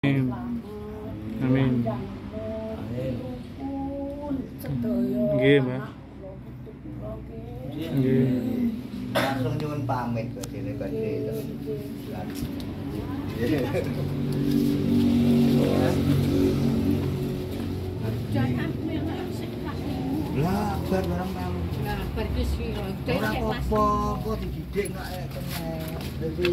Amin. Amin. Nggih, Mbak. Nggih. Langsung nyuwun pamit kok dene badhe. Lah, bar barang mau. Nah, pergi sih. Ora apa-apa, kok dididik kok kene. Dadi